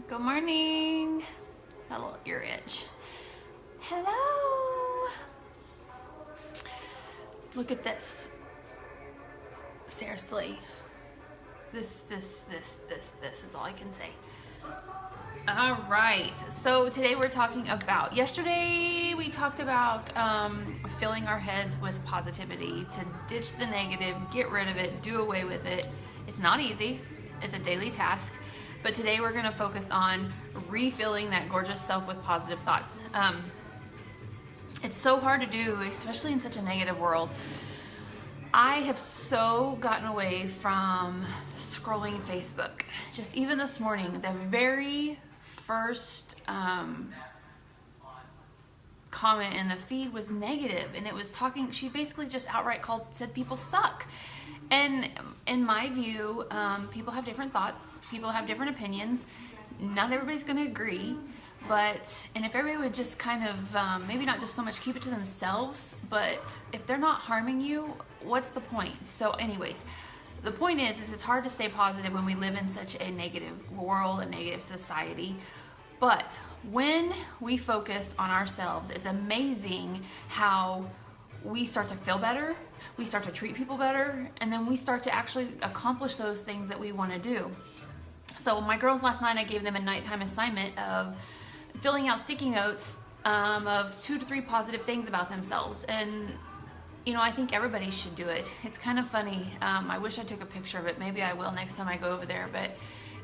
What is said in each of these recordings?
Good morning. Got a little ear itch. Hello. Look at this. Seriously. This is all I can say. All right. So today we're talking about, yesterday we talked about filling our heads with positivity, to ditch the negative, get rid of it, do away with it. It's not easy. It's a daily task. But today we're going to focus on refilling that gorgeous self with positive thoughts. It's so hard to do, especially in such a negative world. I have so gotten away from scrolling Facebook. Just even this morning, the very first comment in the feed was negative, and it was talking, she basically just outright said people suck. And in my view, people have different thoughts, people have different opinions. Not everybody's going to agree, and if everybody would just kind of, maybe not just so much keep it to themselves, but if they're not harming you, what's the point? So anyways, the point is it's hard to stay positive when we live in such a negative world, a negative society. But when we focus on ourselves, it's amazing how we start to feel better, we start to treat people better, and then we start to actually accomplish those things that we want to do. So my girls last night, I gave them a nighttime assignment of filling out sticky notes of 2 to 3 positive things about themselves. And you know, I think everybody should do it. It's kind of funny. I wish I took a picture of it. Maybe I will next time I go over there. But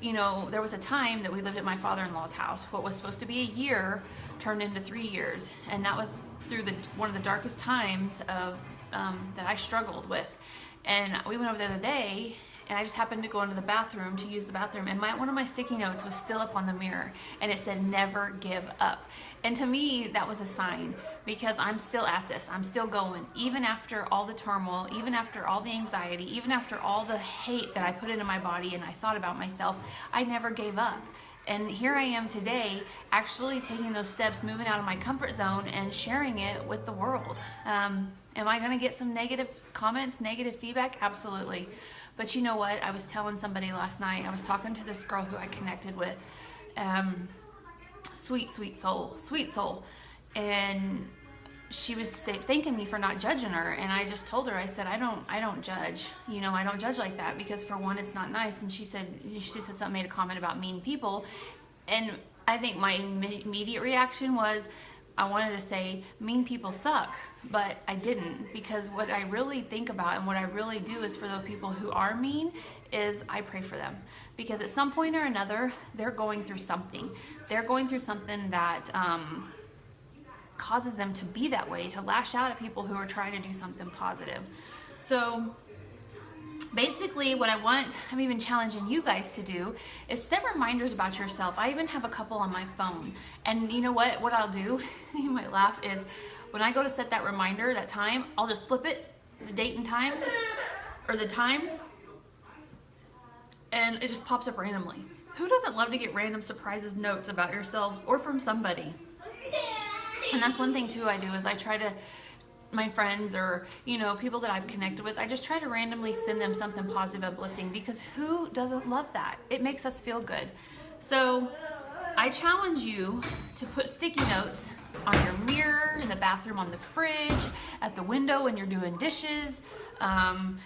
you know, there was a time that we lived at my father-in-law's house. What was supposed to be a year turned into 3 years, and that was through one of the darkest times of that I struggled with. And we went over the other day, and I just happened to go into the bathroom to use the bathroom, and one of my sticky notes was still up on the mirror, and it said, "Never give up." And to me, that was a sign, because I'm still at this. I'm still going. Even after all the turmoil, even after all the anxiety, even after all the hate that I put into my body and I thought about myself, I never gave up. And here I am today, actually taking those steps, moving out of my comfort zone and sharing it with the world. Am I going to get some negative comments, negative feedback? Absolutely. But you know what? I was telling somebody last night, I was talking to this girl who I connected with. Sweet soul. And she was thanking me for not judging her. And I just told her, I said, I don't judge. You know, I don't judge like that, because for one, it's not nice. And she said something, made a comment about mean people. And I think my immediate reaction was, I wanted to say mean people suck, but I didn't, because what I really think about and what I really do is for those people who are mean is I pray for them, because at some point or another they're going through something. They're going through something that causes them to be that way, to lash out at people who are trying to do something positive. So basically what I'm even challenging you guys to do is set reminders about yourself. I even have a couple on my phone. And you know what I'll do, you might laugh, is when I go to set that reminder, that time, I'll just flip it, the date and time, or the time, and it just pops up randomly. Who doesn't love to get random surprises notes about yourself or from somebody? And that's one thing too I do, is I try to, my friends or, you know, people that I've connected with, I just try to randomly send them something positive, uplifting, because who doesn't love that? It makes us feel good. So I challenge you to put sticky notes on your mirror, in the bathroom, on the fridge, at the window when you're doing dishes,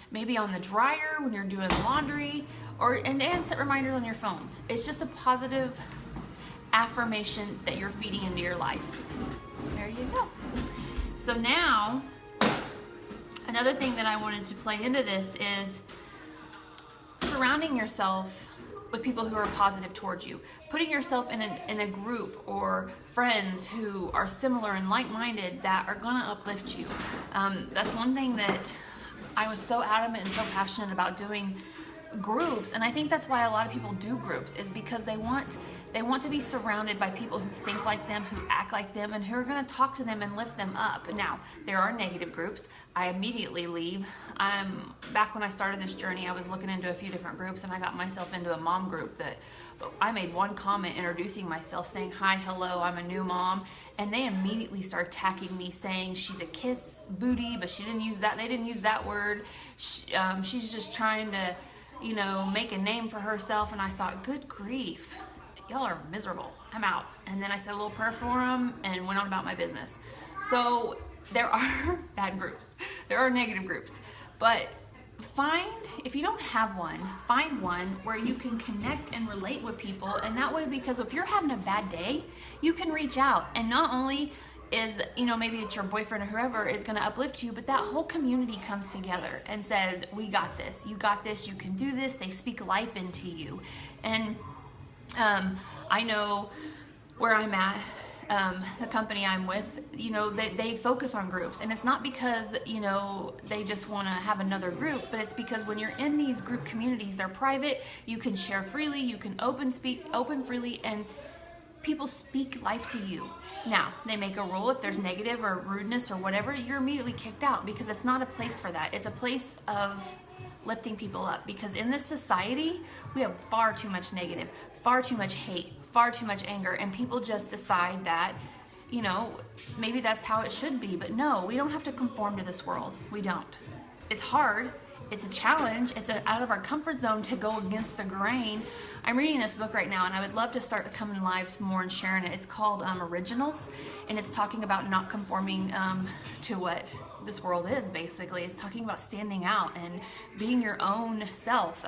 maybe on the dryer when you're doing laundry, and set reminders on your phone. It's just a positive affirmation that you're feeding into your life. There you go. So now, another thing that I wanted to play into this is surrounding yourself with people who are positive towards you. Putting yourself in a group or friends who are similar and like-minded that are gonna uplift you. That's one thing that I was so adamant and so passionate about doing groups, and I think that's why a lot of people do groups, is because they want to be surrounded by people who think like them, who act like them, and who are going to talk to them and lift them up. Now, there are negative groups. I immediately leave. Back when I started this journey, I was looking into a few different groups, and I got myself into a mom group that I made one comment introducing myself, saying, "Hi, hello, I'm a new mom," and they immediately started attacking me, saying she's a kiss booty, but she didn't use that. They didn't use that word. She's just trying to, you know, make a name for herself. And I thought, good grief. y'all are miserable. I'm out. And then I said a little prayer for them and went on about my business. So there are bad groups. There are negative groups. But if you don't have one, find one where you can connect and relate with people. And that way, because if you're having a bad day, you can reach out. And not only is, maybe it's your boyfriend or whoever is going to uplift you, but that whole community comes together and says, we got this, you got this, you can do this. They speak life into you. And I know where I'm at, the company I'm with, they focus on groups. And it's not because, they just want to have another group, but it's because when you're in these group communities, they're private, you can share freely, you can open freely, and people speak life to you. Now, they make a rule if there's negative or rudeness or whatever, you're immediately kicked out, because it's not a place for that. It's a place of lifting people up, because in this society, we have far too much negative, far too much hate, far too much anger, and people just decide that, maybe that's how it should be. But no, we don't have to conform to this world. We don't. It's hard. It's a challenge. It's out of our comfort zone to go against the grain. I'm reading this book right now, and I would love to start coming live more and sharing it. It's called Originals, and it's talking about not conforming to what this world is, basically. It's talking about standing out and being your own self.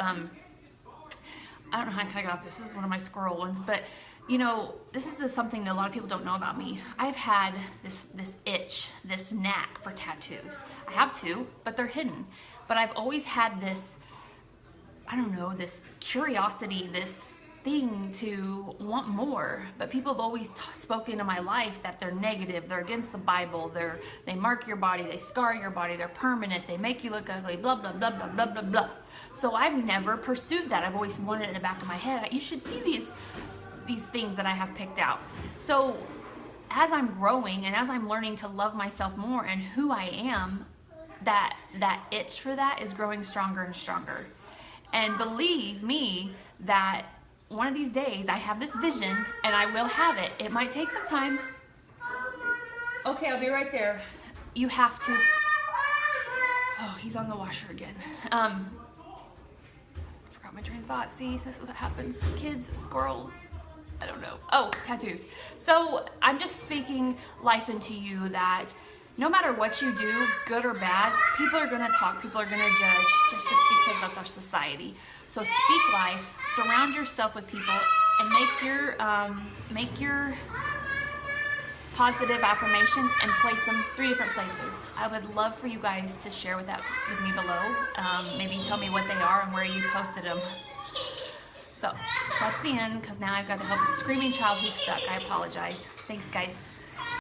I don't know how I got off this. This is one of my squirrel ones, but this is something that a lot of people don't know about me. I've had this itch, this knack for tattoos. I have two, but they're hidden. But I've always had this, this curiosity, this thing to want more. But people have always spoken in my life that they're negative, they're against the Bible, they mark your body, they scar your body, they're permanent, they make you look ugly, blah, blah, blah, blah, blah, blah, blah. So I've never pursued that. I've always wanted it in the back of my head. You should see these things that I have picked out. So as I'm growing and as I'm learning to love myself more and who I am, that itch for that is growing stronger and stronger. And believe me that one of these days I have this vision and I will have it. It might take some time. Okay, I'll be right there. You have to. Oh, he's on the washer again. I forgot my train of thought. See, this is what happens. Kids, squirrels, I don't know. Oh, tattoos. So I'm just speaking life into you that no matter what you do, good or bad, people are going to talk, people are going to judge, just because that's our society. So speak life, surround yourself with people, and make your positive affirmations and place them 3 different places. I would love for you guys to share with me below. Maybe tell me what they are and where you posted them. So that's the end, because now I've got to help a screaming child who's stuck. I apologize. Thanks, guys.